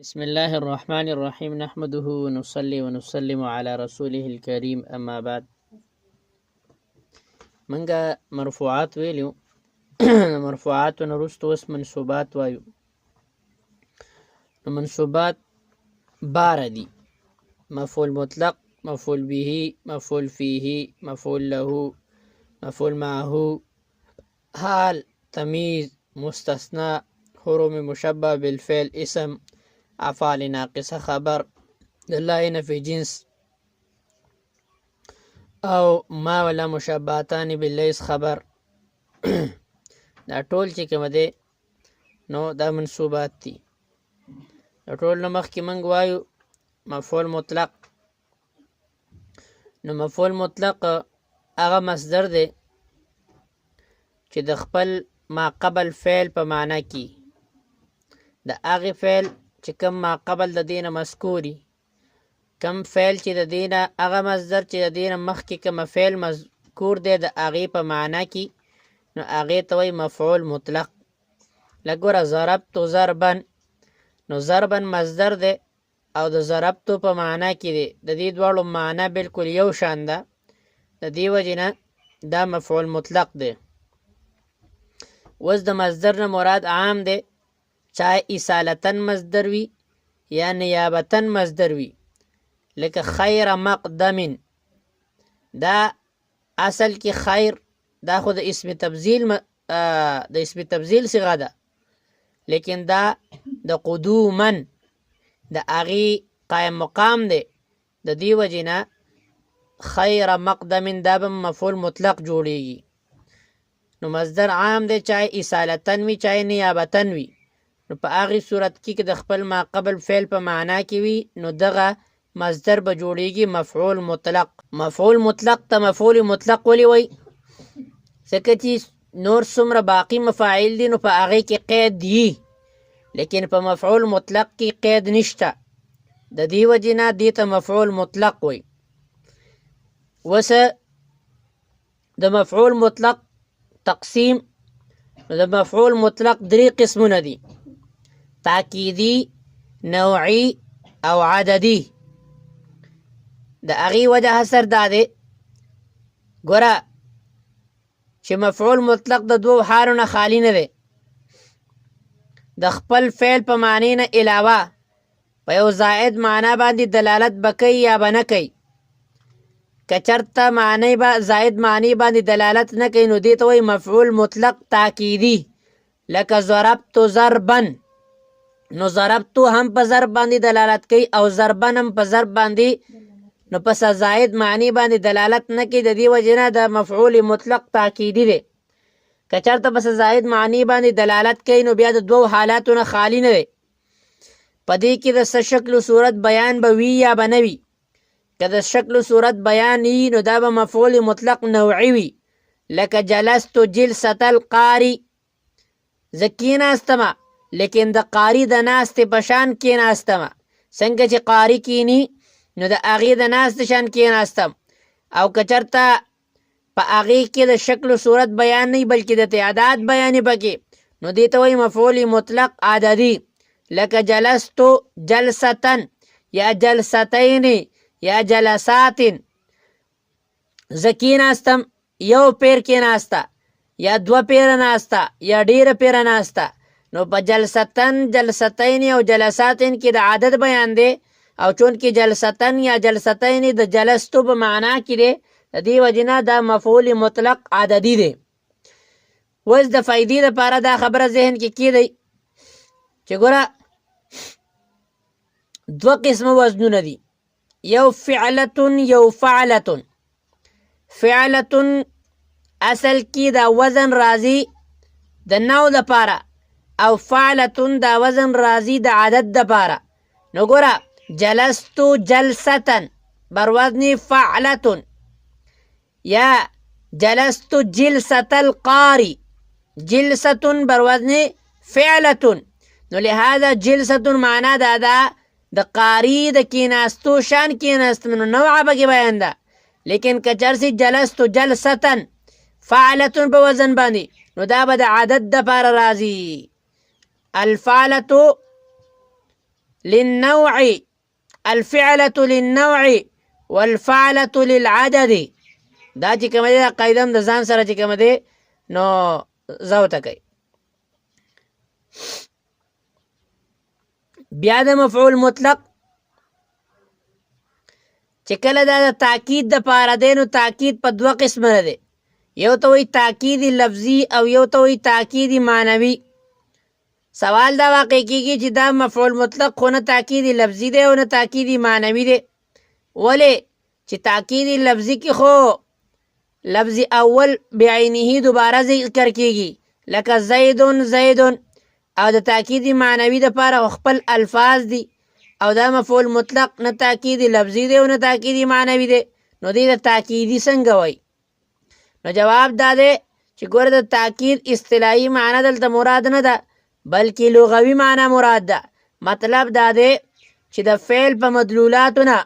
بسم الله الرحمن الرحيم نحمده ونصلي ونسلم على رسوله الكريم أما بعد. منګه مرفوعات ویلو مرفوعات نرستو اس منصوبات وایو. منصوبات بار دي: مفعول مطلق، مفعول به، مفعول فيه، مفعول له، مفعول معه، حال، تمیز، مستثنى، حروف مشبه بالفعل، اسم، افعال ناقصه، خبر، دلائل فی جنس او ما ولا مشبهتان باللیس خبر. دا ټول چې کوم دی نو دا منصوبات دي. دا ټول نو مخکې موږ وایو مفعول مطلق. نو مفعول مطلق هغه مصدر دی چې د خپل ما قبل فعل په معنا کې د هغې فعل چې کوم ما قبل د دینه مذکوري، کم فعل چې د دینه هغه مصدر چې د دینه مخکې کوم فعل مذکور دی د هغې په معنا کې، نو هغې ته وایي مفعول مطلق. لکه ګوره ضربتو ضربا، نو ضربا مصدر دی او د ضربتو په معنا کې دی، د دې دواړو معنا بالکل یو شان ده، د دې وجې نه دا مفعول مطلق دی. اوس د مصدر نه مراد عام دی، چاہے اصالتن مصدر وي یا نیابتن مصدر وي. لکه خیر مقدم، دا اصل کې خیر دا خو د اسم تبذیل صیغه ده، لیکن دا د قدومن د هغې قائم مقام دی، د دې وجې نه خیر مقدم دا به مفعول مطلق جوړیږي. نو مصدر عام دی، چاہے اصالتن وي چاہے نیابتن وي. نو په هغې صورت کې که د خپل ما قبل فعل په معنا کې وي نو دغه مصدر به جوړیږي مفعول مطلق. مفعول مطلق ته مفعول مطلق ولې وایي؟ ځکه چې نور څومره باقي مفاعل دي نو په هغې کې قید دي، لیکن په مفعول مطلق کې قید نشته، د دې وجې نه دې ته مفعول مطلق وایي. اوس د مفعول مطلق تقسیم، د مفعول مطلق درې قسمونه دي: تاکیدی، نوعی او عددی. د هغې وجه حصر دا دی ګوره چې مفعول مطلق د دوو حالو نه خالی نه دی. د خپل فعل په معنی نه علاوه په یو زائد معنا باندې دلالت به کوي یا به نه کوي. که چېرته معنی به زائد معنی باندې دلالت نه کوي نو دې ته وایي مفعول مطلق تاکیدی. لکه ضربتو ضربا، نو ضربتو هم په ضرب باندې دلالت کوي او ضربن هم په ضرب باندې، نو پس زائد معنی باندې دلالت نه کوي، د دې وجې نه د مفعول مطلق تاکیدی دی. که چېرته پس زائد معنی باندې دلالت کوي نو بیا د دوو حالاتو نه خالی نه دی. په دې کې د څه شکل و صورت بیان به وي یا به نه وي. که د شکل و صورت بیان وي نو دا به مفعول مطلق نوعي وي. لکه جلستو جلسة القاري، زه کېناستمه لیکن د قاري د ناستې په شان کېناستمه. څنګه چې قاري کینی نو د هغې د ناستې شان کېناستم. او که چېرته په هغې کې د شکل و صورت بیان نه بلکې د تعداد بیان پکې، نو دې ته وایي مفعول مطلق عددي. لکه جلستو جلستن یا جلستین یا جلساتن، زه کېناستم یو پیر کېناسته یا دوه پیره ناسته یا ډیره پیره ناسته. نو په جلستن، جلستین او جلساتن کې د عدد بیان دی، او چون کې جلستن یا جلستین د جلستو په معنا کې دی، د دې وجې نه دا مفعول مطلق عددي دی. اوس د فایدې لپاره دا خبره ذهن کې کېږي چې ګوره دوه قسمه وزنونه دي، یو فعلتون یو فعلتون. فعلتون اصل کې دا وزن راځي د نوع لپاره، او فعلتون دا وزن راځي د عدد لپاره. نو ګوره جلستو جلستن بر وزن فعلتون، یا جلستو جلسة القاری جلستون بر وزن فعلتون. نو لہذا جلستون معنا دا دا د قاری د کیناستو شان کیناستم، نو نوعه پکې بیان ده. لیکن که چرسی جلستو جلستن فعلتون په وزن باندې نو دا به د عدد دپاره راځي. الفعلتو للنوع الفعلة للنوع والفعلة للعدد. دا چې کوم دی دا قاعده هم د ځان سره چې کوم دی نو ضبطه کوي. بیا د مفعول مطلق چې کله دا د تاکید دپاره دی نو تاکید په دوه قسمه دی، یو ته وایي تاکید لفظي او یو ته وایي تاکید معنوي. سوال دا واقع کېږي چې دا مفعول مطلق خو نه تاکید لفظي دی او نه تاکید معنوي دی. ولې چې تاکید لفظي کې خو لفظ اول بعینه دوباره ذکر کېږي لکه زیدون زیدون، او د تاکید معنوي دپاره خپل الفاظ دي، او دا مفعول مطلق نه تاکید لفظي دی او نه تاکید معنوي دی. نو دې د تاکیدي څنګه وایي؟ نو جواب دا دی چې ګوره د تاکید اصطلاحي معنی دلته مراد نه ده بلکې لغوي معنی مراد ده. مطلب دا دی چې د فعل په مدلولاتو نه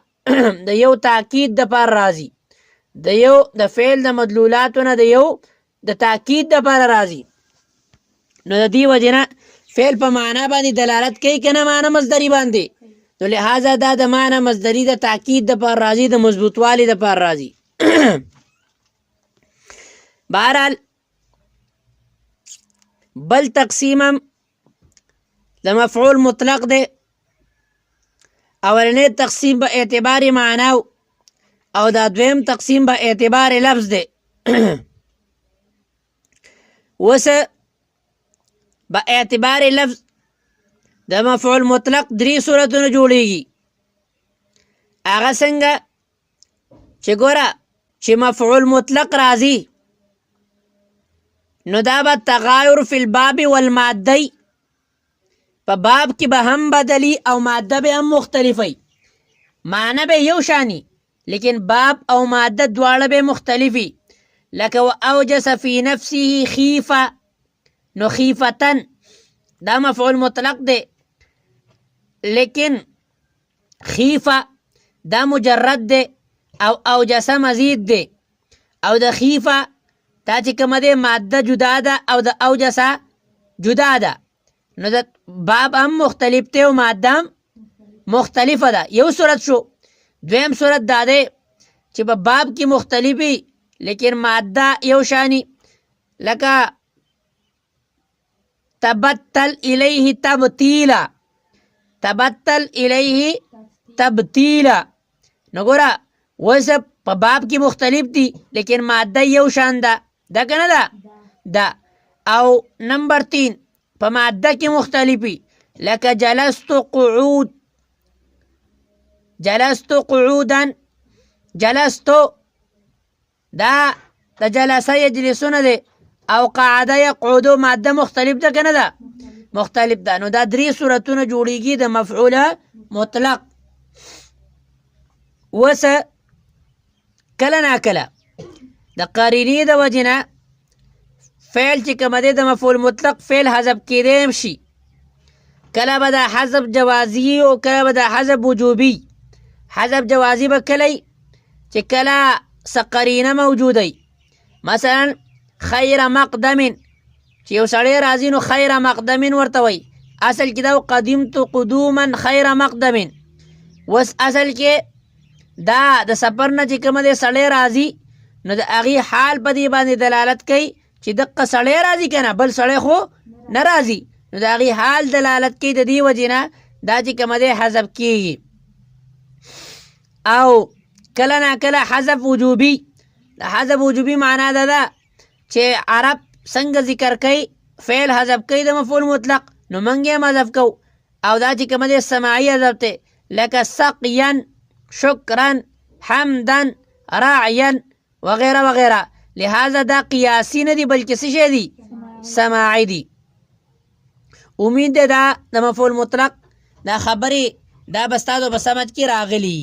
د یو تاکید دپاره راځي، د فعل د مدلولاتو نه د یو د تاکید دپاره راځي. نو د دې وجې نه فعل په معنا باندې دلالت کوي که نه معنا مصدري باندې، نو لحاظه دا د معنا مصدري د تاکید دپاره راځي، د مضبوطوالي دپاره راځي. بهرحال بل تقسیم هم د مفعول مطلق دی. اولنی تقسیم به اعتبار معناو او دا دویم تقسیم به اعتبار لفظ دی. وس به اعتبار لفظ د مفعول مطلق درې صورتونه جوړیږي. هغه څنګه چې ګوره چې مفعول مطلق راځي نو دا به تغایر فی الباب والمادی، په باب کې به هم بدلی او ماده به هم مختلفی، معنی به یو شانی لیکن باب او ماده دواړه به مختلفی. لکه و اوجس فی نفسه خیفه، نو خیفتن دا مفعول مطلق دی لیکن خیفه دا مجرد دی او اوجس مزید دی، او د خیفه دا چې کومه دی ماده جدا ده او د اوجسه جدا ده. نو د باب هم مختلف دی او ماده هم مختلفه ده. یو صورت شو. دویم صورت دا دی چې په باب کې مختلفی لیکن ماده یو شانی، لکه تبتل الیه تبتیلا، تبتل الیه تبتیلا. نو ګوره اوس په باب کې مختلف دي لیکن ماده یو شان ده، ده که نه ده؟ ده. او نمبر 3 په ماده کې مختلفی، لکه جلست قعود، جلست قعودا، جلستو دا د جلسه یجلسونه دی، او قعده یقعدو ماده مختلف ده که نه ده؟ مختلف ده. نو دا درې صورتونه جوړیږي د مفعول مطلق. وس کله ناکله د قرینې د وجې نه فعل چې کومه دی د مفعول مطلق فعل حذف کیدی هم شي. کله به دا حذف جوازي او کله به دا حذف وجوبي. حذف جوازي به کله چې کله څه قرینه موجوده، مثلا خیر مقدم چې یو سړی راځي نو خیر مقدم ورته وایي، اصل کې دا قدمت قدوما خیر مقدم. وس اصل کې دا د سفر نه چې کومه دی سړی راځي نو د هغې حال په دې باندې دلالت کوي چې دقه سړی راځي که نه بل سړی خو نه راځي، نو د هغې حال دلالت کوي. د دې وجې نه دا چې کومه دی حذف کېږي. او کله ناکله حذف وجوبي. د حذف وجوبي معنا دا ده چې عرب څنګه ذکر کوي فعل حذف کوي د مفعول مطلق، نو موږ یې هم حذف کوو. او دا چې کومه دی سماعي حذف دی، لکه سقیا، شکرا، حمدا، راعیا وغیره وغیره. لہذا دا قیاسی نه دی بلکې څه شی دی؟ سماعي دی. امید دی دا د مفعول مطلق دا خبرې دا به ستاسو په سمجھ کې راغلي.